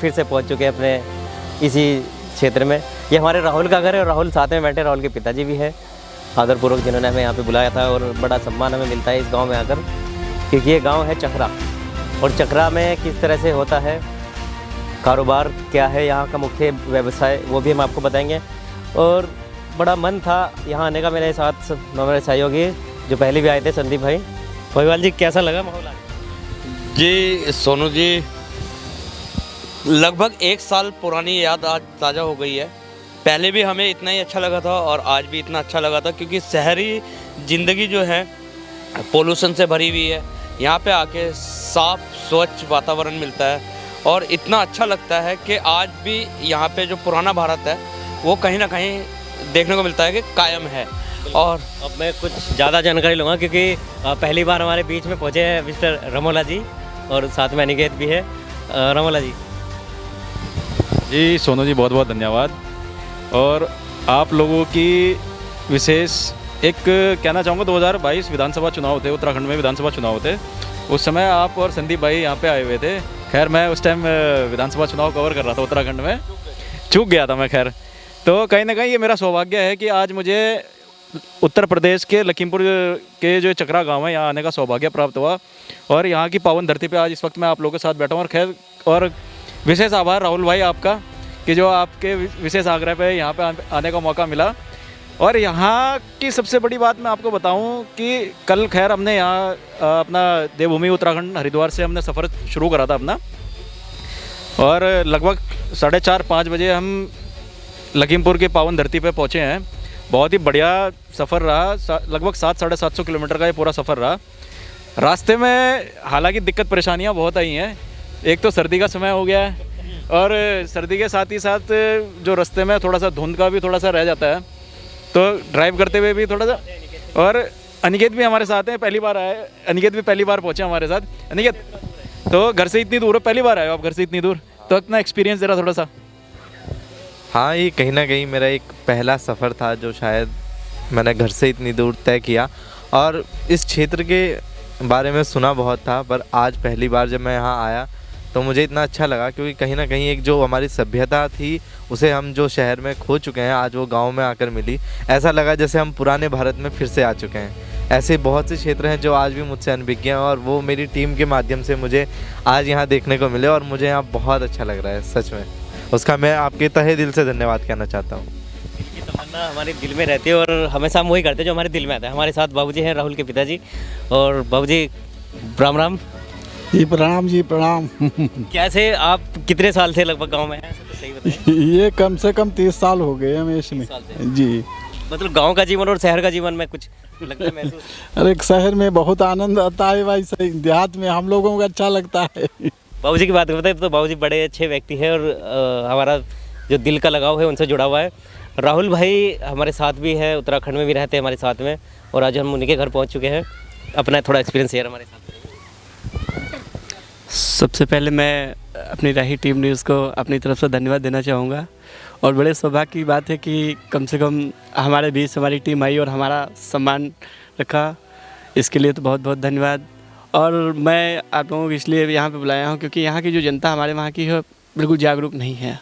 फिर से पहुंच चुके हैं अपने इसी क्षेत्र में। ये हमारे राहुल का घर है और राहुल साथ में बैठे, राहुल के पिताजी भी हैं आदरपूर्वक, जिन्होंने हमें यहाँ पे बुलाया था और बड़ा सम्मान हमें मिलता है इस गांव में आकर, क्योंकि ये गांव है चकरा। और चकरा में किस तरह से होता है कारोबार, क्या है यहाँ का मुख्य व्यवसाय, वो भी हम आपको बताएंगे। और बड़ा मन था यहाँ आने का। मेरे साथ हमारे सहयोगी जो पहले भी आए थे, संदीप भाई। भोईवाल जी, कैसा लगा माहौल आज? जी सोनू जी, लगभग 1 साल पुरानी याद आज ताज़ा हो गई है। पहले भी हमें इतना ही अच्छा लगा था और आज भी इतना अच्छा लगा था, क्योंकि शहरी ज़िंदगी जो है पोल्यूशन से भरी हुई है। यहाँ पे आके साफ स्वच्छ वातावरण मिलता है और इतना अच्छा लगता है कि आज भी यहाँ पे जो पुराना भारत है वो कहीं ना कहीं देखने को मिलता है कि कायम है। और अब मैं कुछ ज़्यादा जानकारी लूँगा, क्योंकि पहली बार हमारे बीच में पहुँचे हैं मिस्टर रमोला जी और साथ में अनिकेत भी है। रमोला जी जी, सोनू जी बहुत बहुत धन्यवाद। और आप लोगों की विशेष एक कहना चाहूँगा, 2022 विधानसभा चुनाव थे, उत्तराखंड में विधानसभा चुनाव थे। उस समय आप और संदीप भाई यहाँ पे आए हुए थे। खैर मैं उस टाइम विधानसभा चुनाव कवर कर रहा था उत्तराखंड में, चूक गया था मैं। खैर तो कहीं ना कहीं ये मेरा सौभाग्य है कि आज मुझे उत्तर प्रदेश के लखीमपुर के जो चकरा गांव है यहाँ आने का सौभाग्य प्राप्त हुआ और यहाँ की पावन धरती पे आज इस वक्त मैं आप लोगों के साथ बैठा हूँ। और खैर और विशेष आभार राहुल भाई आपका कि जो आपके विशेष आग्रह पे यहाँ पे आने का मौका मिला। और यहाँ की सबसे बड़ी बात मैं आपको बताऊँ कि कल खैर हमने यहाँ अपना देवभूमि उत्तराखंड हरिद्वार से हमने सफ़र शुरू करा था अपना, और लगभग 4:30-5 बजे हम लखीमपुर की पावन धरती पे पहुँचे हैं। बहुत ही बढ़िया सफ़र रहा, लगभग 700-750 किलोमीटर का ये पूरा सफ़र रहा। रास्ते में हालांकि दिक्कत परेशानियाँ बहुत आई हैं। एक तो सर्दी का समय हो गया है और सर्दी के साथ ही साथ जो रास्ते में थोड़ा सा धुंध का भी थोड़ा सा रह जाता है, तो ड्राइव करते हुए भी थोड़ा सा। और अनिकेत भी हमारे साथ हैं, पहली बार आए। अनिकेत भी पहली बार पहुँचे हमारे साथ। अनिकेत, तो घर से इतनी दूर है, पहली बार आए हो आप घर से इतनी दूर, तो अपना एक्सपीरियंस जरा थोड़ा सा। हाँ, ये कहीं ना कहीं मेरा एक पहला सफ़र था जो शायद मैंने घर से इतनी दूर तय किया। और इस क्षेत्र के बारे में सुना बहुत था, पर आज पहली बार जब मैं यहाँ आया तो मुझे इतना अच्छा लगा, क्योंकि कहीं ना कहीं एक जो हमारी सभ्यता थी उसे हम जो शहर में खो चुके हैं, आज वो गांव में आकर मिली। ऐसा लगा जैसे हम पुराने भारत में फिर से आ चुके हैं। ऐसे बहुत से क्षेत्र हैं जो आज भी मुझसे अनभिज्ञ हैं और वो मेरी टीम के माध्यम से मुझे आज यहाँ देखने को मिले और मुझे यहाँ बहुत अच्छा लग रहा है। सच में उसका मैं आपके तहे दिल से धन्यवाद कहना चाहता हूँ। ये तमन्ना हमारे दिल में रहती है और हमेशा हम वही करते हैं जो हमारे दिल में आता है। हमारे साथ बाबूजी हैं, राहुल के पिताजी। और बाबूजी राम राम जी। प्रणाम जी, प्रणाम। कैसे आप कितने साल से लगभग गांव में हैं? तो सही बताएं। ये कम से कम 30 साल हो गए हमें इसमें जी। मतलब गांव का जीवन और शहर का जीवन में कुछ लगता है महसूस? अरे शहर में बहुत आनंद आता है भाई, सही देहात में हम लोगों को अच्छा लगता है। बाबूजी की बात करते हैं तो बाबूजी बड़े अच्छे व्यक्ति हैं और हमारा जो दिल का लगाव है उनसे जुड़ा हुआ है। राहुल भाई हमारे साथ भी है, उत्तराखंड में भी रहते हैं हमारे साथ में, और आज हम उन्हीं के घर पहुंच चुके हैं। अपना थोड़ा एक्सपीरियंस शेयर हमारे साथ। सबसे पहले मैं अपनी राही टीम न्यूज़ को अपनी तरफ से धन्यवाद देना चाहूँगा। और बड़े सौभाग्य की बात है कि कम से कम हमारे बीच हमारी टीम आई और हमारा सम्मान रखा, इसके लिए तो बहुत बहुत धन्यवाद। और मैं आप लोगों को इसलिए यहाँ पे बुलाया हूँ क्योंकि यहाँ की जो जनता हमारे वहाँ की है बिल्कुल जागरूक नहीं है।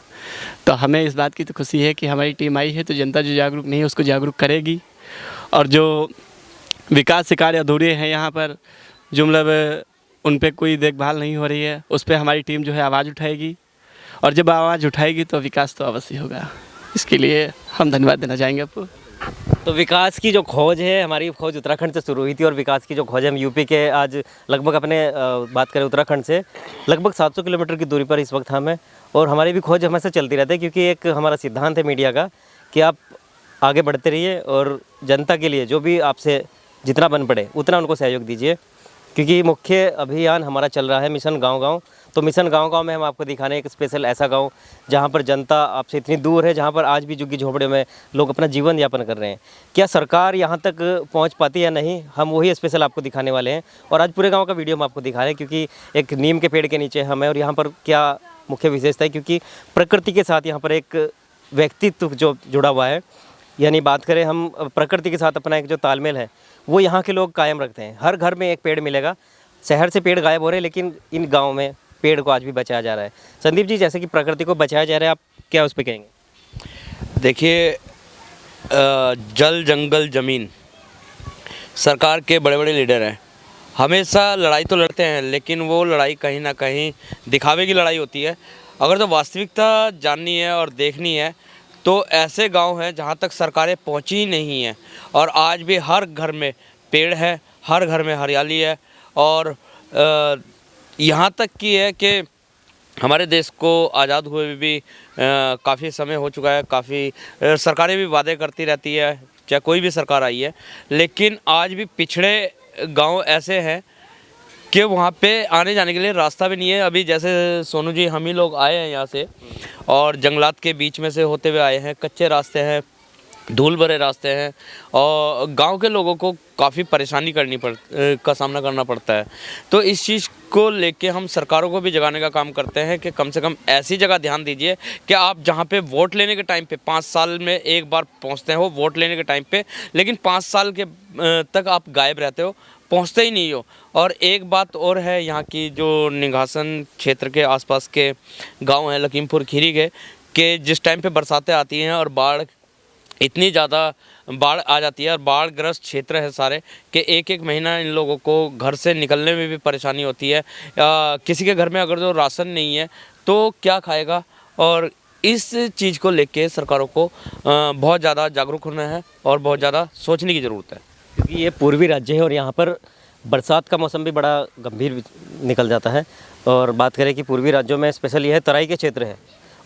तो हमें इस बात की तो खुशी है कि हमारी टीम आई है, तो जनता जो जागरूक नहीं है उसको जागरूक करेगी। और जो विकास के कार्य अधूरे हैं यहाँ पर, जो मतलब उन पे कोई देखभाल नहीं हो रही है, उस पर हमारी टीम जो है आवाज़ उठाएगी। और जब आवाज़ उठाएगी तो विकास तो अवश्य होगा। इसके लिए हम धन्यवाद देना चाहेंगे आपको। तो विकास की जो खोज है, हमारी खोज उत्तराखंड से शुरू हुई थी और विकास की जो खोज है हम यूपी के आज लगभग अपने बात करें उत्तराखंड से लगभग 700 किलोमीटर की दूरी पर इस वक्त हम हैं। और हमारी भी खोज हमेशा चलती रहती है, क्योंकि एक हमारा सिद्धांत है मीडिया का कि आप आगे बढ़ते रहिए और जनता के लिए जो भी आपसे जितना बन पड़े उतना उनको सहयोग दीजिए। क्योंकि मुख्य अभियान हमारा चल रहा है मिशन गांव-गांव। तो मिशन गांव-गांव में हम आपको दिखाने एक स्पेशल ऐसा गांव जहां पर जनता आपसे इतनी दूर है, जहां पर आज भी झुग्गी झोपड़ियों में लोग अपना जीवन यापन कर रहे हैं। क्या सरकार यहां तक पहुंच पाती है या नहीं, हम वही स्पेशल आपको दिखाने वाले हैं। और आज पूरे गाँव का वीडियो हम आपको दिखा रहे हैं, क्योंकि एक नीम के पेड़ के नीचे हम हैं और यहाँ पर क्या मुख्य विशेषता है, क्योंकि प्रकृति के साथ यहाँ पर एक व्यक्तित्व जो जुड़ा हुआ है। यानी बात करें हम प्रकृति के साथ अपना एक जो तालमेल है वो यहाँ के लोग कायम रखते हैं। हर घर में एक पेड़ मिलेगा। शहर से पेड़ गायब हो रहे हैं, लेकिन इन गाँव में पेड़ को आज भी बचाया जा रहा है। संदीप जी, जैसे कि प्रकृति को बचाया जा रहा है, आप क्या उस पर कहेंगे? देखिए, जल जंगल ज़मीन, सरकार के बड़े बड़े लीडर हैं, हमेशा लड़ाई तो लड़ते हैं, लेकिन वो लड़ाई कहीं ना कहीं दिखावे की लड़ाई होती है। अगर तो वास्तविकता जाननी है और देखनी है तो ऐसे गांव हैं जहां तक सरकारें पहुंची ही नहीं हैं, और आज भी हर घर में पेड़ है, हर घर में हरियाली है। और यहाँ तक की है कि हमारे देश को आज़ाद हुए भी काफ़ी समय हो चुका है, काफ़ी सरकारें भी वादे करती रहती है, चाहे कोई भी सरकार आई है, लेकिन आज भी पिछड़े गांव ऐसे हैं कि वहाँ पे आने जाने के लिए रास्ता भी नहीं है। अभी जैसे सोनू जी, हम ही लोग आए हैं यहाँ से और जंगलात के बीच में से होते हुए आए हैं, कच्चे रास्ते हैं, धूल भरे रास्ते हैं, और गांव के लोगों को काफ़ी परेशानी का सामना करना पड़ता है। तो इस चीज़ को लेके हम सरकारों को भी जगाने का काम करते हैं कि कम से कम ऐसी जगह ध्यान dीजिए कि आप जहां पे वोट लेने के टाइम पे 5 साल में एक बार पहुंचते हो वोट लेने के टाइम पे, लेकिन 5 साल के तक आप गायब रहते हो, पहुंचते ही नहीं हो। और एक बात और है, यहाँ की जो निघासन क्षेत्र के आसपास के गाँव हैं, लखीमपुर खीरी के जिस टाइम पर बरसातें आती हैं और बाढ़ इतनी ज़्यादा बाढ़ आ जाती है, और बाढ़ ग्रस्त क्षेत्र है सारे, कि एक एक महीना इन लोगों को घर से निकलने में भी परेशानी होती है। किसी के घर में अगर जो राशन नहीं है तो क्या खाएगा। और इस चीज़ को लेके सरकारों को बहुत ज़्यादा जागरूक होना है और बहुत ज़्यादा सोचने की ज़रूरत है, क्योंकि ये पूर्वी राज्य है और यहाँ पर बरसात का मौसम भी बड़ा गंभीर निकल जाता है। और बात करें कि पूर्वी राज्यों में स्पेशल यह तराई के क्षेत्र है,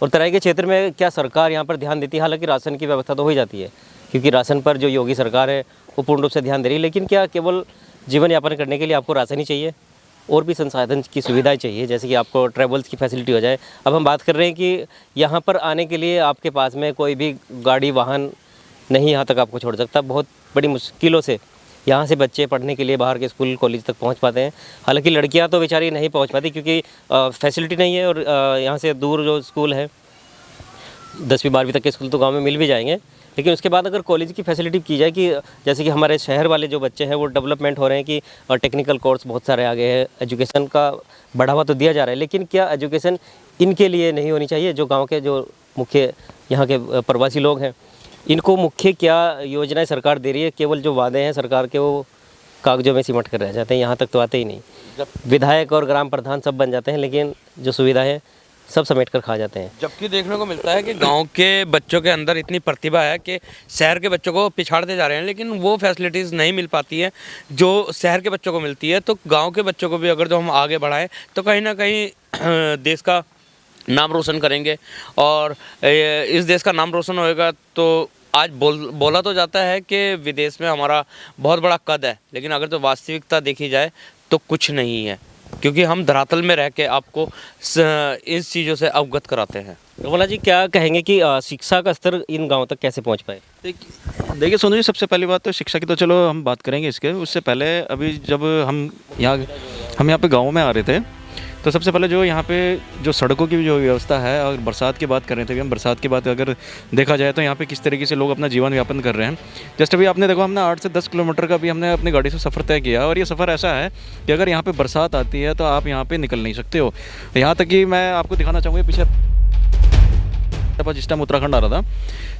और तराई के क्षेत्र में क्या सरकार यहाँ पर ध्यान देती है? हालांकि राशन की व्यवस्था तो हो ही जाती है, क्योंकि राशन पर जो योगी सरकार है वो पूर्ण रूप से ध्यान दे रही है। लेकिन क्या केवल जीवन यापन करने के लिए आपको राशन ही चाहिए? और भी संसाधन की सुविधाएं चाहिए, जैसे कि आपको ट्रैवल्स की फैसिलिटी हो जाए। अब हम बात कर रहे हैं कि यहाँ पर आने के लिए आपके पास में कोई भी गाड़ी वाहन नहीं यहाँ तक आपको छोड़ सकता। बहुत बड़ी मुश्किलों से यहाँ से बच्चे पढ़ने के लिए बाहर के स्कूल कॉलेज तक पहुँच पाते हैं। हालांकि लड़कियाँ तो बेचारी नहीं पहुँच पाती, क्योंकि फैसिलिटी नहीं है, और यहाँ से दूर जो स्कूल है 10वीं 12वीं तक के स्कूल तो गांव में मिल भी जाएंगे। लेकिन उसके बाद अगर कॉलेज की फैसिलिटी की जाए, कि जैसे कि हमारे शहर वाले जो बच्चे हैं वो डेवलपमेंट हो रहे हैं, कि टेक्निकल कोर्स बहुत सारे आगे हैं, एजुकेशन का बढ़ावा तो दिया जा रहा है, लेकिन क्या एजुकेशन इनके लिए नहीं होनी चाहिए? जो गाँव के जो मुख्य यहाँ के प्रवासी लोग हैं, इनको मुख्य क्या योजनाएं सरकार दे रही है? केवल जो वादे हैं सरकार के वो कागजों में सिमट कर रह जाते हैं, यहाँ तक तो आते ही नहीं। विधायक और ग्राम प्रधान सब बन जाते हैं, लेकिन जो सुविधा है सब समेट कर खा जाते हैं। जबकि देखने को मिलता है कि गांव के बच्चों के अंदर इतनी प्रतिभा है कि शहर के बच्चों को पिछाड़ते जा रहे हैं, लेकिन वो फैसिलिटीज़ नहीं मिल पाती है जो शहर के बच्चों को मिलती है। तो गांव के बच्चों को भी अगर जो हम आगे बढ़ाएं तो कहीं ना कहीं देश का नाम रोशन करेंगे, और इस देश का नाम रोशन होएगा। तो आज बोला तो जाता है कि विदेश में हमारा बहुत बड़ा कद है, लेकिन अगर तो वास्तविकता देखी जाए तो कुछ नहीं है, क्योंकि हम धरातल में रह के आपको इस चीज़ों से अवगत कराते हैं। रमोला जी, क्या कहेंगे कि शिक्षा का स्तर इन गाँव तक कैसे पहुँच पाए? देखिए सोनू जी, सबसे पहली बात तो शिक्षा की तो चलो हम बात करेंगे इसके, उससे पहले अभी जब हम यहाँ पे गाँव में आ रहे थे तो सबसे पहले जो यहाँ पे जो सड़कों की जो व्यवस्था है, और बरसात की बात कर रहे थे, हम बरसात की बात अगर देखा जाए तो यहाँ पे किस तरीके से लोग अपना जीवन यापन कर रहे हैं। जस्ट अभी आपने देखो, हमने 8 से 10 किलोमीटर का भी हमने अपनी गाड़ी से सफ़र तय किया, और ये सफ़र ऐसा है कि अगर यहाँ पे बरसात आती है तो आप यहाँ पे निकल नहीं सकते हो। यहाँ तक कि मैं आपको दिखाना चाहूँगा, पीछे जिस टाइम उत्तराखंड आ रहा था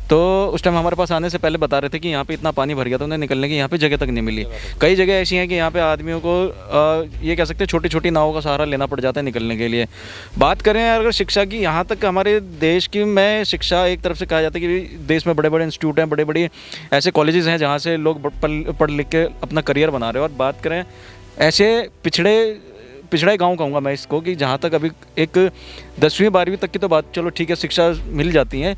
तो उस टाइम हमारे पास आने से पहले बता रहे थे कि यहाँ पे इतना पानी भर गया था, उन्हें निकलने की यहाँ पे जगह तक नहीं मिली। कई जगह ऐसी हैं कि यहाँ पे आदमियों को ये कह सकते हैं छोटी छोटी नावों का सहारा लेना पड़ जाता है निकलने के लिए। बात करें अगर शिक्षा की, यहाँ तक हमारे देश की में शिक्षा एक तरफ से कहा जाता है कि देश में बड़े बड़े इंस्टीट्यूट हैं, बड़े बड़े ऐसे कॉलेजेस हैं जहाँ से लोग पढ़ लिख के अपना करियर बना रहे हैं। और बात करें ऐसे पिछड़ा गांव कहूँगा मैं इसको, कि जहाँ तक अभी एक 10वीं 12वीं तक की तो बात चलो ठीक है, शिक्षा मिल जाती है,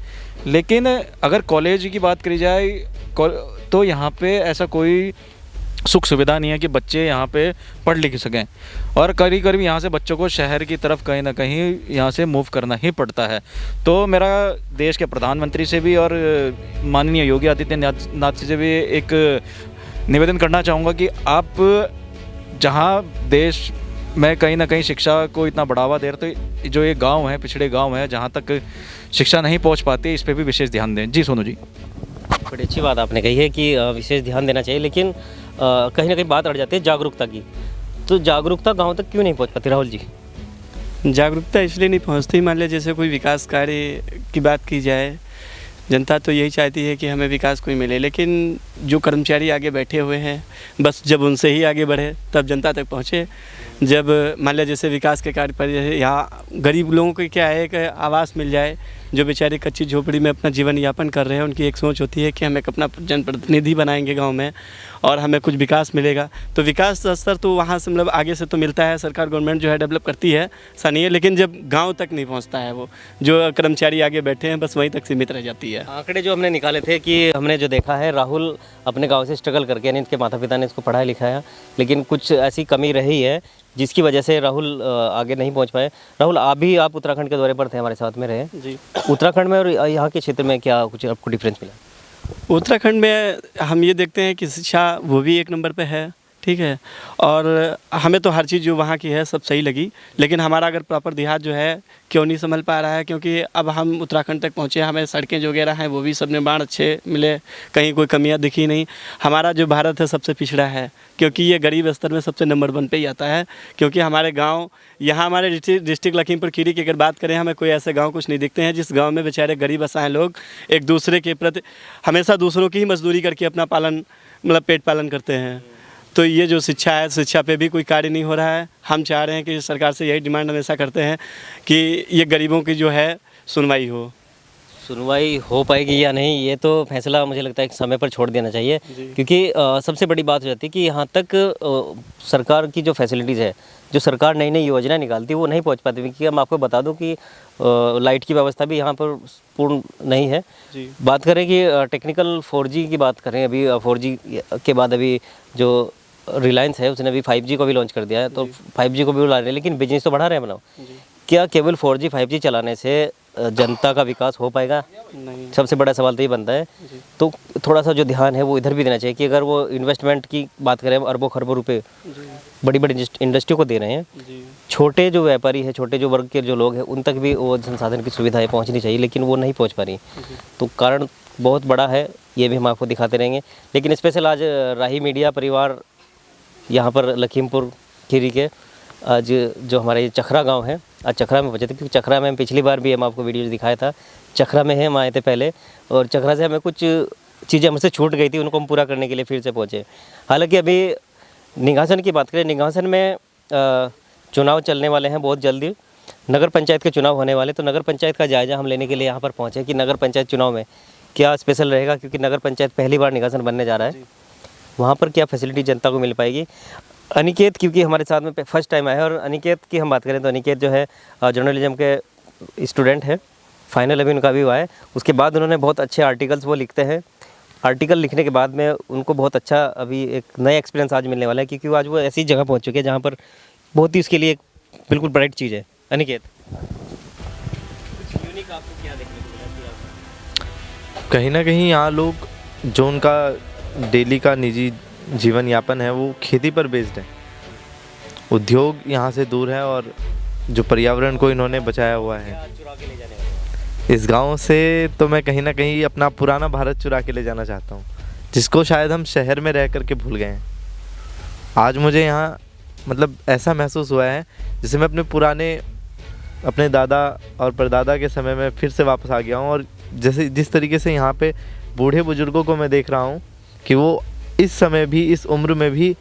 लेकिन अगर कॉलेज की बात करी जाए तो यहाँ पे ऐसा कोई सुख सुविधा नहीं है कि बच्चे यहाँ पे पढ़ लिख सकें। और करीब करीब यहाँ से बच्चों को शहर की तरफ कहीं ना कहीं यहाँ से मूव करना ही पड़ता है। तो मेरा देश के प्रधानमंत्री से भी और माननीय योगी आदित्यनाथ से भी एक निवेदन करना चाहूँगा कि आप जहाँ देश में कहीं ना कहीं शिक्षा को इतना बढ़ावा दे रहे, तो जो ये गांव है, पिछड़े गांव है जहां तक शिक्षा नहीं पहुंच पाती, इस पे भी विशेष ध्यान दें। जी सोनू जी, बड़ी अच्छी बात आपने कही है कि विशेष ध्यान देना चाहिए, लेकिन कहीं ना कहीं बात अड़ जाती है जागरूकता की। तो जागरूकता गांव तक क्यों नहीं पहुंच पाती राहुल जी? जागरूकता इसलिए नहीं पहुंचती, मान लिया जैसे कोई विकास कार्य की बात की जाए, जनता तो यही चाहती है कि हमें विकास कोई मिले, लेकिन जो कर्मचारी आगे बैठे हुए हैं बस जब उनसे ही आगे बढ़े तब जनता तक पहुँचे। जब मान लिया जैसे विकास के कार्य पर यहाँ गरीब लोगों को क्या है कि आवास मिल जाए, जो बेचारे कच्ची झोपड़ी में अपना जीवन यापन कर रहे हैं, उनकी एक सोच होती है कि हम एक अपना जनप्रतिनिधि बनाएंगे गांव में और हमें कुछ विकास मिलेगा। तो विकास स्तर तो वहाँ से मतलब आगे से तो मिलता है, सरकार गवर्नमेंट जो है डेवलप करती है, ऐसा नहीं है, लेकिन जब गांव तक नहीं पहुँचता है, वो जो कर्मचारी आगे बैठे हैं बस वहीं तक सीमित रह जाती है। आंकड़े जो हमने निकाले थे कि हमने जो देखा है, राहुल अपने गांव से स्ट्रगल करके, यानी इनके माता पिता ने इसको पढ़ाया लिखाया, लेकिन कुछ ऐसी कमी रही है जिसकी वजह से राहुल आगे नहीं पहुंच पाए। राहुल, आप उत्तराखंड के दौरे पर थे, हमारे साथ में रहे जी। उत्तराखंड में और यहाँ के क्षेत्र में क्या कुछ आपको डिफरेंस मिला? उत्तराखंड में हम ये देखते हैं कि शिक्षा वो भी एक नंबर पे है, ठीक है, और हमें तो हर चीज़ जो वहाँ की है सब सही लगी, लेकिन हमारा अगर प्रॉपर देहात जो है क्यों नहीं संभल पा रहा है, क्योंकि अब हम उत्तराखंड तक पहुँचे, हमें सड़कें जो वगैरह हैं वो भी सब निर्माण अच्छे मिले, कहीं कोई कमियाँ दिखी नहीं। हमारा जो भारत है सबसे पिछड़ा है, क्योंकि ये गरीब स्तर में सबसे नंबर 1 पे ही आता है, क्योंकि हमारे गाँव यहाँ हमारे डिस्ट्रिक्ट लखीमपुर खीरी की अगर बात करें, हमें कोई ऐसे गाँव कुछ नहीं दिखते हैं जिस गाँव में बेचारे गरीब असहाय लोग एक दूसरे के प्रति हमेशा दूसरों की ही मजदूरी करके अपना पालन मतलब पेट पालन करते हैं। तो ये जो शिक्षा है, शिक्षा पे भी कोई कार्य नहीं हो रहा है। हम चाह रहे हैं कि सरकार से यही डिमांड हमेशा करते हैं कि ये गरीबों की जो है सुनवाई हो पाएगी या नहीं, ये तो फैसला मुझे लगता है कि समय पर छोड़ देना चाहिए, क्योंकि सबसे बड़ी बात हो जाती है कि यहाँ तक सरकार की जो फैसिलिटीज़ है, जो सरकार नई नई योजना निकालती है वो नहीं पहुँच पाती। क्योंकि हम आपको बता दूँ कि लाइट की व्यवस्था भी यहाँ पर पूर्ण नहीं है। बात करें कि टेक्निकल 4G की बात करें, अभी 4G के बाद अभी जो रिलायंस है उसने अभी 5G को भी लॉन्च कर दिया है, तो 5G को भी ला रहे हैं, लेकिन बिजनेस तो बढ़ा रहे हैं बनाओ। क्या केवल 4G 5G चलाने से जनता का विकास हो पाएगा? नहीं। सबसे बड़ा सवाल तो ये बनता है। तो थोड़ा सा जो ध्यान है वो इधर भी देना चाहिए कि अगर वो इन्वेस्टमेंट की बात करें, अरबों खरबों रुपए बड़ी बड़ी इंडस्ट्री को दे रहे हैं, छोटे जो व्यापारी है, छोटे जो वर्ग के जो लोग हैं, उन तक भी वो संसाधन की सुविधाएं पहुंचनी चाहिए, लेकिन वो नहीं पहुंच पा रही। तो कारण बहुत बड़ा है, ये भी हम आपको दिखाते रहेंगे। लेकिन स्पेशल आज राही मीडिया परिवार यहाँ पर लखीमपुर खीरी के आज जो हमारे चखरा गांव है, आज चखरा में पहुंचे थे, क्योंकि चखरा में हम पिछली बार भी हम आपको वीडियो दिखाया था, चखरा में हम आए थे पहले, और चखरा से हमें कुछ चीज़ें हमसे छूट गई थी, उनको हम पूरा करने के लिए फिर से पहुँचे। हालांकि अभी निघासन की बात करें, निघासन में चुनाव चलने वाले हैं बहुत जल्दी, नगर पंचायत के चुनाव होने वाले, तो नगर पंचायत का जायज़ा हम लेने के लिए यहाँ पर पहुँचे कि नगर पंचायत चुनाव में क्या स्पेशल रहेगा, क्योंकि नगर पंचायत पहली बार निघासन बनने जा रहा है, वहाँ पर क्या फैसिलिटी जनता को मिल पाएगी। अनिकेत क्योंकि हमारे साथ में फर्स्ट टाइम आया है, और अनिकेत की हम बात करें तो अनिकेत जो है जर्नलिज्म के स्टूडेंट है, फाइनल अभी उनका भी हुआ है। उसके बाद उन्होंने बहुत अच्छे आर्टिकल्स वो लिखते हैं, आर्टिकल लिखने के बाद में उनको बहुत अच्छा अभी एक नया एक्सपीरियंस आज मिलने वाला है, क्योंकि आज वो ऐसी जगह पहुँच चुके हैं जहाँ पर बहुत ही उसके लिए एक बिल्कुल ब्राइट चीज़ है। अनिकेत, यूनिक आपको क्या देखने को मिला? कहीं ना कहीं यहाँ लोग जो उनका डेली का निजी जीवन यापन है वो खेती पर बेस्ड है, उद्योग यहाँ से दूर है, और जो पर्यावरण को इन्होंने बचाया हुआ है। इस गांव से तो मैं कहीं ना कहीं अपना पुराना भारत चुरा के ले जाना चाहता हूँ, जिसको शायद हम शहर में रह कर के भूल गए हैं। आज मुझे यहाँ मतलब ऐसा महसूस हुआ है जैसे मैं अपने दादा और परदादा के समय में फिर से वापस आ गया हूँ, और जिस तरीके से यहाँ पे बूढ़े बुजुर्गों को मैं देख रहा हूँ कि वो इस समय भी, इस उम्र में भी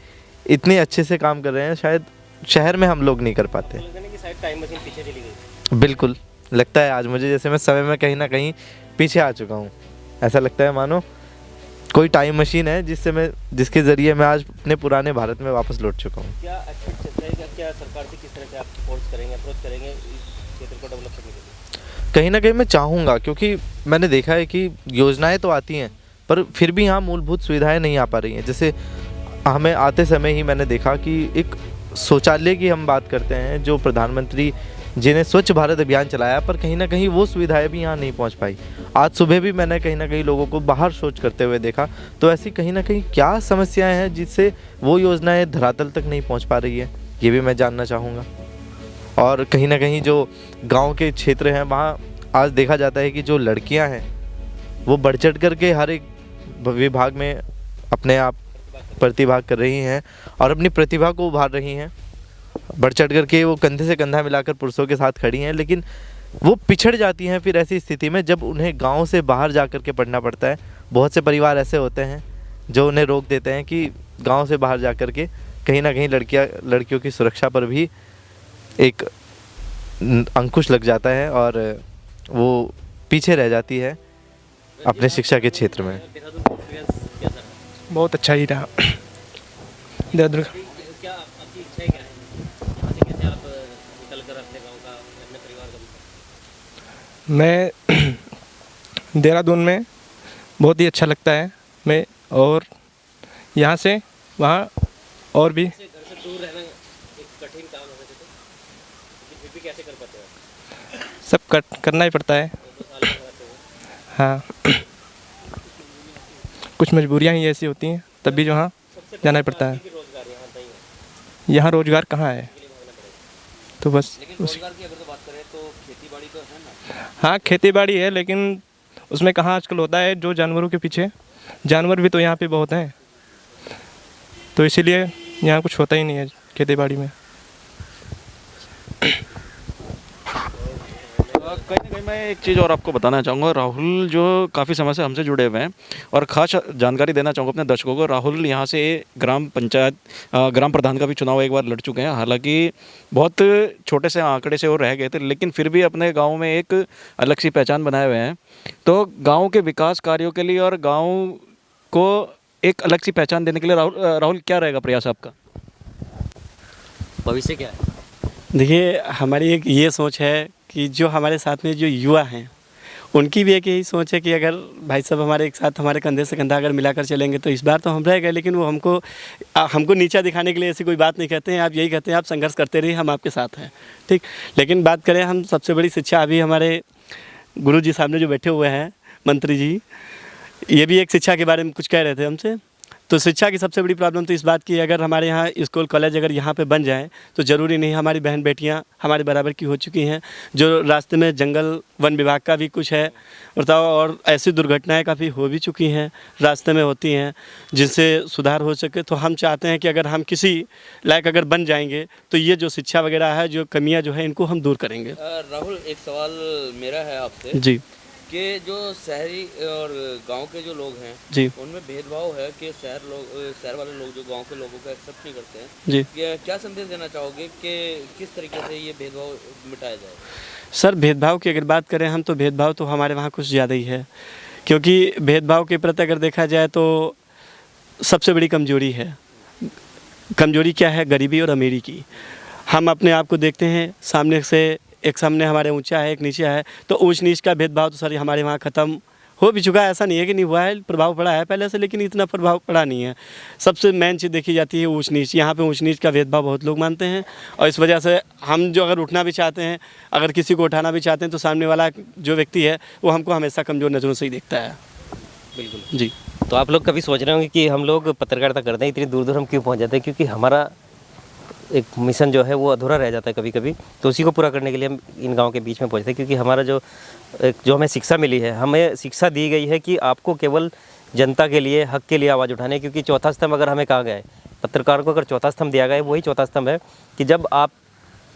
इतने अच्छे से काम कर रहे हैं, शायद शहर में हम लोग नहीं कर पाते। टाइम मशीन पीछे चली गई। बिल्कुल लगता है आज मुझे जैसे मैं समय में कहीं ना कहीं पीछे आ चुका हूँ। ऐसा लगता है मानो कोई टाइम मशीन है जिसके ज़रिए मैं आज अपने पुराने भारत में वापस लौट चुका हूँ। क्या एक्सपेक्ट रहेगा, क्या सरकार से किस तरह से आप सपोर्ट करेंगे, अप्रोच करेंगे इस क्षेत्र को डेवलप करने के लिए? कहीं ना कहीं मैं चाहूँगा, क्योंकि मैंने देखा है कि योजनाएं तो आती हैं पर फिर भी यहाँ मूलभूत सुविधाएं नहीं आ पा रही हैं। जैसे हमें आते समय ही मैंने देखा कि एक शौचालय की हम बात करते हैं, जो प्रधानमंत्री जी ने स्वच्छ भारत अभियान चलाया, पर कहीं ना कहीं वो सुविधाएं भी यहाँ नहीं पहुँच पाई। आज सुबह भी मैंने कहीं ना कहीं लोगों को बाहर शौच करते हुए देखा। तो ऐसी कहीं ना कहीं क्या समस्याएं हैं जिससे वो योजनाएं धरातल तक नहीं पहुँच पा रही है, ये भी मैं जानना चाहूँगा। और कहीं ना कहीं जो गाँव के क्षेत्र हैं वहाँ आज देखा जाता है कि जो लड़कियाँ हैं वो बढ़ चढ़ करके हर एक विभाग में अपने आप प्रतिभा कर रही हैं और अपनी प्रतिभा को उभार रही हैं। बढ़ चढ़ करके वो कंधे से कंधा मिलाकर पुरुषों के साथ खड़ी हैं, लेकिन वो पिछड़ जाती हैं फिर ऐसी स्थिति में जब उन्हें गांव से बाहर जा कर के पढ़ना पड़ता है। बहुत से परिवार ऐसे होते हैं जो उन्हें रोक देते हैं कि गांव से बाहर जा कर के कहीं ना कहीं लड़कियों की सुरक्षा पर भी एक अंकुश लग जाता है और वो पीछे रह जाती है अपने शिक्षा के क्षेत्र में। बहुत अच्छा ही रहा। देहरादून क्या आपकी इच्छा क्या है, यहाँ से कैसे आप निकल कर अपने गाँव का अपने परिवार का? मैं देहरादून में बहुत ही अच्छा लगता है मैं, और यहाँ से वहाँ और भी घर से दूर रहना एक कठिन काम है वैसे तो, लेकिन फिर भी कैसे कर पाते हो? सब करना ही पड़ता है। 2 साल में रहते हो। हाँ, कुछ मजबूरियाँ ही ऐसी होती हैं, तब भी वहाँ जाना ही पड़ता है। कि रोजगार यहाँ नहीं है, यहाँ रोजगार कहाँ है, इसके लिए भागना पड़ेगा। तो बस लेकिन रोजगार की अगर तो बात करें तो खेती बाड़ी तो है ना। हाँ, खेती बाड़ी है, लेकिन उसमें कहाँ आजकल होता है जो जानवरों के पीछे, जानवर भी तो यहाँ पे बहुत हैं, तो इसीलिए यहाँ कुछ होता ही नहीं है खेती बाड़ी में। कहीं ना कहीं मैं एक चीज़ और आपको बताना चाहूँगा। राहुल जो काफ़ी समय से हमसे जुड़े हुए हैं और ख़ास जानकारी देना चाहूँगा अपने दर्शकों को। राहुल यहाँ से ग्राम प्रधान का भी चुनाव एक बार लड़ चुके हैं। हालांकि बहुत छोटे से आंकड़े से वो रह गए थे, लेकिन फिर भी अपने गांव में एक अलग सी पहचान बनाए हुए हैं। तो गांव के विकास कार्यों के लिए और गांव को एक अलग सी पहचान देने के लिए राहुल क्या रहेगा प्रयास आपका? भविष्य क्या है? देखिए, हमारी एक ये सोच है कि जो हमारे साथ में जो युवा हैं उनकी भी एक यही सोच है कि अगर भाई साहब हमारे एक साथ हमारे कंधे से कंधा अगर मिलाकर चलेंगे तो इस बार तो हम रह गए, लेकिन वो हमको नीचा दिखाने के लिए ऐसी कोई बात नहीं कहते हैं। आप यही कहते हैं आप संघर्ष करते रहिए, हम आपके साथ हैं, ठीक। लेकिन बात करें हम सबसे बड़ी शिक्षा, अभी हमारे गुरु जी सामने जो बैठे हुए हैं मंत्री जी, ये भी एक शिक्षा के बारे में कुछ कह रहे थे हमसे। तो शिक्षा की सबसे बड़ी प्रॉब्लम तो इस बात की, अगर हमारे यहाँ स्कूल कॉलेज अगर यहाँ पे बन जाए तो ज़रूरी नहीं हमारी बहन बेटियाँ हमारे बराबर की हो चुकी हैं। जो रास्ते में जंगल वन विभाग का भी कुछ है बताओ, और ऐसी दुर्घटनाएं काफ़ी हो भी चुकी हैं, रास्ते में होती हैं, जिनसे सुधार हो सके। तो हम चाहते हैं कि अगर हम किसी लायक अगर बन जाएंगे तो ये जो शिक्षा वगैरह है, जो कमियाँ जो है, इनको हम दूर करेंगे। राहुल, एक सवाल मेरा है आपसे जी कि जो शहरी और गांव के जो लोग हैं जी उनमें भेदभाव है कि शहर वाले लोग जो गांव के लोगों को एक्सेप्ट नहीं करते हैं, जी क्या संदेश देना चाहोगे कि किस तरीके से ये भेदभाव मिटाया जाए? सर, भेदभाव की अगर बात करें हम, तो भेदभाव तो हमारे वहाँ कुछ ज़्यादा ही है, क्योंकि भेदभाव के प्रति अगर देखा जाए तो सबसे बड़ी कमजोरी है। कमजोरी क्या है? गरीबी और अमीरी की। हम अपने आप को देखते हैं, सामने से एक सामने हमारे ऊंचा है, एक नीचे है, तो ऊंच नीच का भेदभाव तो सर हमारे वहाँ ख़त्म हो भी चुका है। ऐसा नहीं है कि नहीं हुआ है, प्रभाव पड़ा है पहले से, लेकिन इतना प्रभाव पड़ा नहीं है। सबसे मेन चीज़ देखी जाती है ऊंच नीच। यहाँ पे ऊंच नीच का भेदभाव बहुत लोग मानते हैं, और इस वजह से हम जो अगर उठना भी चाहते हैं, अगर किसी को उठाना भी चाहते हैं, तो सामने वाला जो व्यक्ति है वो हमको हमेशा कमज़ोर नज़रों से ही देखता है। बिल्कुल जी। तो आप लोग कभी सोच रहे होंगे कि हम लोग पत्रकारिता करते हैं, इतनी दूर दूर हम क्यों पहुंच जाते हैं? क्योंकि हमारा एक मिशन जो है वो अधूरा रह जाता है कभी कभी, तो उसी को पूरा करने के लिए हम इन गाँव के बीच में पहुंचते हैं। क्योंकि हमारा जो हमें शिक्षा मिली है, हमें शिक्षा दी गई है कि आपको केवल जनता के लिए, हक के लिए आवाज़ उठानी है। क्योंकि चौथा स्तंभ अगर हमें कहा गया है, पत्रकार को अगर चौथा स्तंभ दिया गया है, वही चौथा स्तंभ है कि जब आप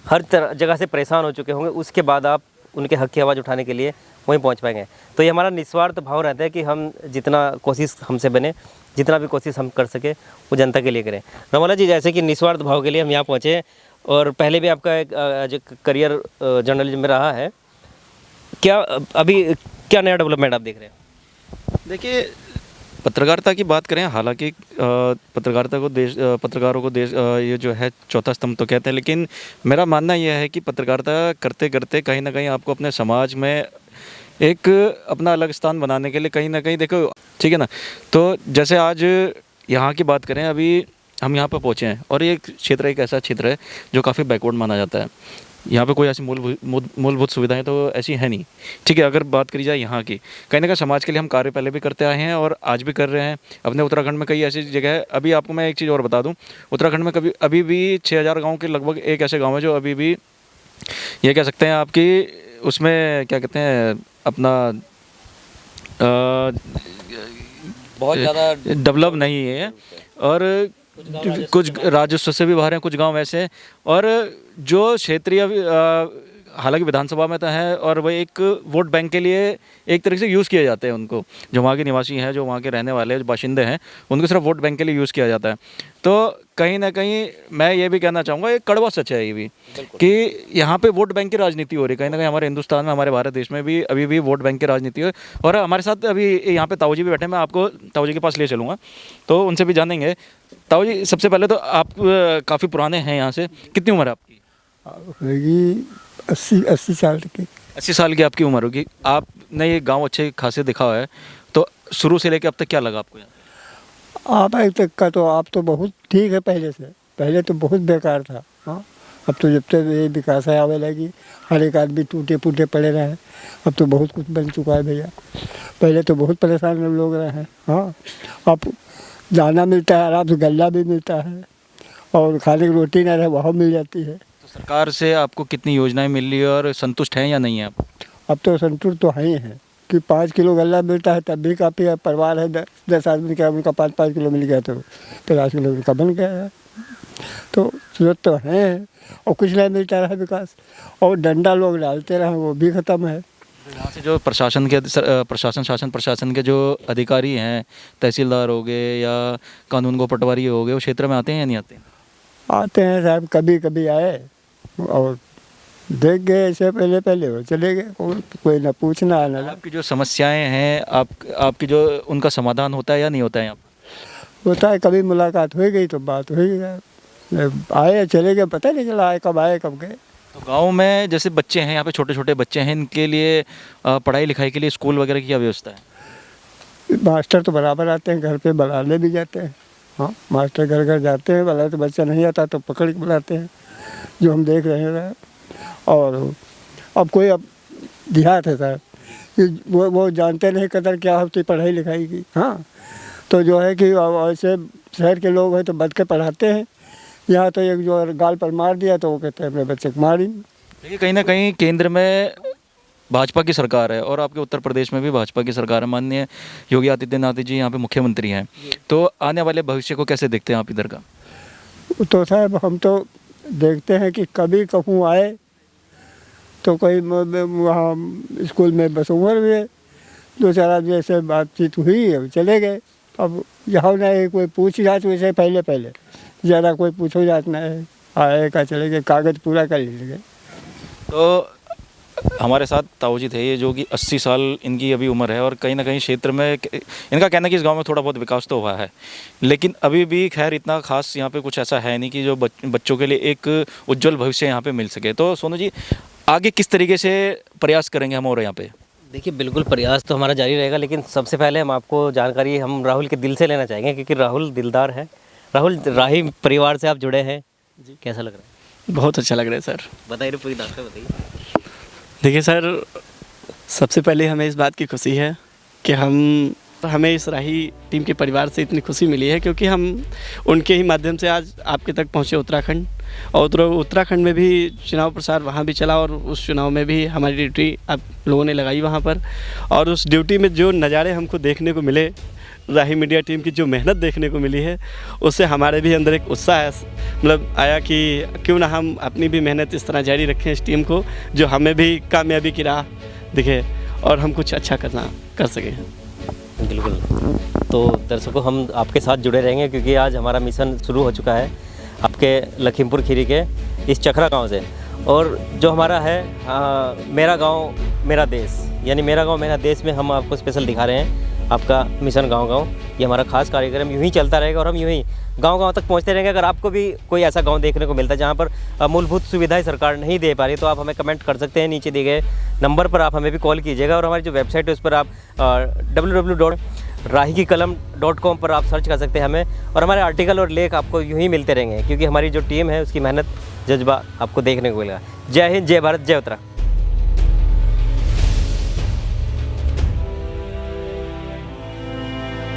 हर जगह से परेशान हो चुके होंगे, उसके बाद आप उनके हक की आवाज़ उठाने के लिए वहीं पहुंच पाएंगे। तो ये हमारा निस्वार्थ भाव रहता है कि हम जितना कोशिश हमसे बने, जितना भी कोशिश हम कर सके वो जनता के लिए करें। रमोला जी, जैसे कि निस्वार्थ भाव के लिए हम यहाँ पहुँचे, और पहले भी आपका एक जो करियर जर्नलिज्म में रहा है, क्या अभी क्या नया डेवलपमेंट आप देख रहे हैं? देखिए, पत्रकारिता की बात करें, हालांकि पत्रकारों को देश ये जो है चौथा स्तंभ तो कहते हैं, लेकिन मेरा मानना यह है कि पत्रकारिता करते करते कहीं ना कहीं आपको अपने समाज में एक अपना अलग स्थान बनाने के लिए कहीं ना कहीं, देखो ठीक है ना, तो जैसे आज यहाँ की बात करें, अभी हम यहाँ पर पहुँचे हैं और ये क्षेत्र एक ऐसा क्षेत्र है जो काफ़ी बैकवर्ड माना जाता है। यहाँ पे कोई ऐसी मूलभूत सुविधाएं तो ऐसी है नहीं, ठीक है। अगर बात करी जाए यहाँ की, कहीं ना कहीं समाज के लिए हम कार्य पहले भी करते आए हैं और आज भी कर रहे हैं। अपने उत्तराखंड में कई ऐसी जगह है। अभी आपको मैं एक चीज़ और बता दूँ, उत्तराखंड में अभी भी 6000 गाँव के लगभग एक ऐसे गाँव है जो अभी भी ये कह सकते हैं आपकी, उसमें क्या कहते हैं, अपना बहुत ज़्यादा डेवलप नहीं है। और कुछ राजस्व से भी बाहर हैं, कुछ गांव ऐसे हैं। और जो क्षेत्रीय हालांकि विधानसभा में तो है, और वह एक वोट बैंक के लिए एक तरह से यूज़ किए जाते हैं उनको, जो वहाँ के निवासी हैं, जो वहाँ के रहने वाले जो बाशिंदे हैं, उनको सिर्फ वोट बैंक के लिए यूज़ किया जाता है। तो कहीं ना कहीं मैं ये भी कहना चाहूँगा, एक कड़वा सच है ये भी, कि यहाँ पे वोट बैंक की राजनीति हो रही है। कहीं ना कहीं हमारे हिंदुस्तान में, हमारे भारत देश में भी अभी भी वोट बैंक की राजनीति है। और हमारे साथ अभी यहाँ पे ताऊ जी भी बैठे हैं, मैं आपको ताऊ जी के पास ले चलूँगा, तो उनसे भी जानेंगे। ताऊ जी, सबसे पहले तो आप काफ़ी पुराने हैं यहाँ से, कितनी उम्र है आपकी? होगी 80 साल की। 80 साल की आपकी उम्र होगी। आपने ये गांव अच्छे खासे देखा हुआ है, तो शुरू से लेकर अब तक क्या लगा आपको यहाँ? आप एक तक का तो आप तो बहुत ठीक है पहले से, पहले तो बहुत बेकार था। हाँ, अब तो जब तक ये विकास है आवे लगी, हर एक आदमी टूटे फूटे पड़े रहे, अब तो बहुत कुछ बन चुका है भैया। पहले तो बहुत परेशान लोग रहे हैं। हाँ, अब दाना मिलता है, आराम से गल्ला भी मिलता है, और खाने की रोटी ना रहे वह मिल जाती है। तो सरकार से आपको कितनी योजनाएं मिल रही है और संतुष्ट हैं या नहीं है आप? अब तो संतुष्ट तो है ही है कि 5 किलो गल्ला मिलता है, तब भी काफ़ी है। परिवार है 10 आदमी का, उनका 5-5 किलो मिल गया तो 50 किलो उनका बन गया है। तो सूरत तो है, और कुछ नहीं मिलता रहा विकास, और डंडा लोग डालते रहे वो भी ख़त्म है। यहाँ से जो प्रशासन के जो अधिकारी हैं, तहसीलदार हो गए या कानून गो पटवारी हो गए, वो क्षेत्र में आते हैं या नहीं आते हैं? आते हैं साहब, कभी कभी आए और देख गए ऐसे, पहले वो चले गए, कोई ना पूछना ना। आपकी जो समस्याएं हैं, आपकी जो उनका समाधान होता है या नहीं होता है यहाँ? होता है, कभी मुलाकात हो गई तो बात हो गई, आए चले गए, पता नहीं चला आए कब गए। तो गांव में जैसे बच्चे हैं, यहाँ पे छोटे छोटे बच्चे हैं, इनके लिए पढ़ाई लिखाई के लिए स्कूल वगैरह की क्या व्यवस्था है? मास्टर तो बराबर आते हैं, घर पे बुलाने भी जाते हैं। हाँ, मास्टर घर घर जाते हैं, बुलाते, बच्चा नहीं आता तो पकड़ के बुलाते हैं, जो हम देख रहे हैं। और अब कोई अब देहात है सर, वो जानते नहीं कदर क्या होती पढ़ाई लिखाई की। हाँ, तो जो है कि ऐसे शहर के लोग हैं तो बच के पढ़ाते हैं, यहाँ तो एक जो गाल पर मार दिया तो वो कहते हैं अपने बच्चे को मारी। देखिए, कहीं ना कहीं केंद्र में भाजपा की सरकार है और आपके उत्तर प्रदेश में भी भाजपा की सरकार है। माननीय योगी आदित्यनाथ जी यहाँ पे मुख्यमंत्री हैं, तो आने वाले भविष्य को कैसे देखते हैं आप इधर का? तो साहब हम तो देखते हैं कि कभी कहूँ आए तो कोई वहाँ स्कूल में बस उम्र हुए 2-4 आदमी ऐसे बातचीत हुई, अब चले गए। अब यहाँ नहीं कोई पूछ जात, वैसे पहले ज़्यादा कोई पूछो जात नहीं, आए का चले गए, कागज़ पूरा कर लिए। तो हमारे साथ ताऊ जी थे, ये जो कि 80 साल इनकी अभी उम्र है, और कहीं ना कहीं क्षेत्र में इनका कहना है कि इस गांव में थोड़ा बहुत विकास तो हुआ है, लेकिन अभी भी खैर इतना खास यहाँ पे कुछ ऐसा है नहीं कि जो बच्चों के लिए एक उज्जवल भविष्य यहाँ पे मिल सके। तो सोनू जी, आगे किस तरीके से प्रयास करेंगे हम और यहाँ पे? देखिए, बिल्कुल प्रयास तो हमारा जारी रहेगा, लेकिन सबसे पहले हम आपको जानकारी हम राहुल के दिल से लेना चाहेंगे, क्योंकि राहुल दिलदार है। राहुल, राही परिवार से आप जुड़े हैं जी, कैसा लग रहा है? बहुत अच्छा लग रहा है सर। बताइए, पूरी बात बताइए। देखिए सर, सबसे पहले हमें इस बात की खुशी है कि हमें इस राही टीम के परिवार से इतनी खुशी मिली है, क्योंकि हम उनके ही माध्यम से आज आपके तक पहुँचे उत्तराखंड। और उत्तराखंड में भी चुनाव प्रचार वहाँ भी चला, और उस चुनाव में भी हमारी ड्यूटी आप लोगों ने लगाई वहाँ पर, और उस ड्यूटी में जो नज़ारे हमको देखने को मिले, राही मीडिया टीम की जो मेहनत देखने को मिली है, उससे हमारे भी अंदर एक उत्साह मतलब आया कि क्यों ना हम अपनी भी मेहनत इस तरह जारी रखें इस टीम को, जो हमें भी कामयाबी की राह दिखे और हम कुछ अच्छा कर सकें। बिल्कुल। तो दर्शकों, हम आपके साथ जुड़े रहेंगे, क्योंकि आज हमारा मिशन शुरू हो चुका है आपके लखीमपुर खीरी के इस चखरा गांव से। और जो हमारा है मेरा गांव मेरा देश, यानी मेरा गांव मेरा देश में हम आपको स्पेशल दिखा रहे हैं आपका मिशन गांव-गांव। ये हमारा खास कार्यक्रम यूं ही चलता रहेगा, और हम यूं ही गांव-गांव तक पहुंचते रहेंगे। अगर आपको भी कोई ऐसा गांव देखने को मिलता है जहां पर मूलभूत सुविधाएं सरकार नहीं दे पा रही, तो आप हमें कमेंट कर सकते हैं, नीचे दिए गए नंबर पर आप हमें भी कॉल कीजिएगा। और हमारी जो वेबसाइट है उस पर आप www.rahikikalam.com पर आप सर्च कर सकते हैं हमें, और हमारे आर्टिकल और लेख आपको यूं ही मिलते रहेंगे, क्योंकि हमारी जो टीम है उसकी मेहनत जज्बा आपको देखने को मिलेगा। जय हिंद, जय भारत, जय उत्तराखंड।